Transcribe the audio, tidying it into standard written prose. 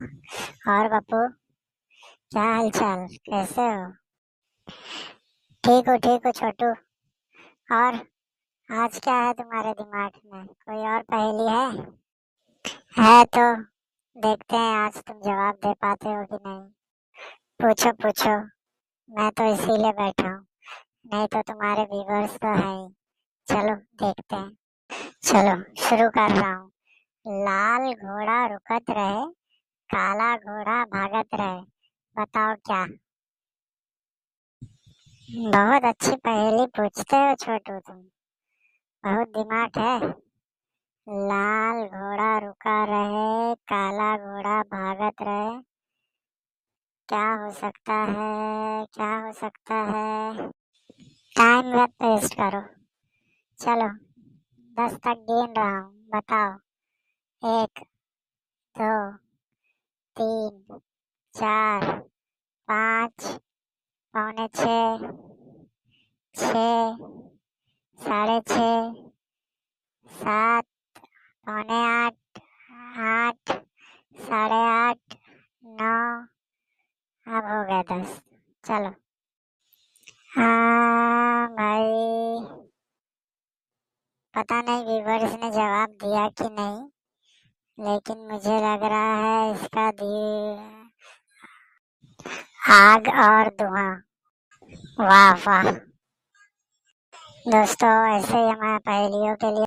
और बापू, क्या हाल चाल, कैसे हो? ठीक हो छोटू। और आज क्या है तुम्हारे दिमाग में, कोई और पहेली है तो देखते हैं आज तुम जवाब दे पाते हो कि नहीं। पूछो पूछो, मैं तो इसीलिए बैठा हूँ, नहीं तो तुम्हारे व्यूवर्स तो है ही। चलो देखते हैं। चलो शुरू कर रहा हूँ। लाल घोड़ा रुकत रहे, काला घोड़ा भागत रहे, बताओ क्या? बहुत अच्छी पहेली पूछते हो छोटू तुम, बहुत दिमाग है। लाल घोड़ा रुका रहे, काला घोड़ा भागत रहे, क्या हो सकता है? क्या हो सकता है? टाइम मत वेस्ट करो। चलो 10 तक गिन रहा हूँ, बताओ। 1, 2, 3, 4, 5, पौने 6, 6, साढ़े 6, 7, पौने 8, 8, साढ़े 8, 9, अब हो गया 10। चलो। हाँ भाई, पता नहीं व्यूवर्स ने जवाब दिया कि नहीं, लेकिन मुझे लग रहा है इसका दी आग और धुआं। वाह वाह। दोस्तों, ऐसे ही हमारे पहेलियों के लिए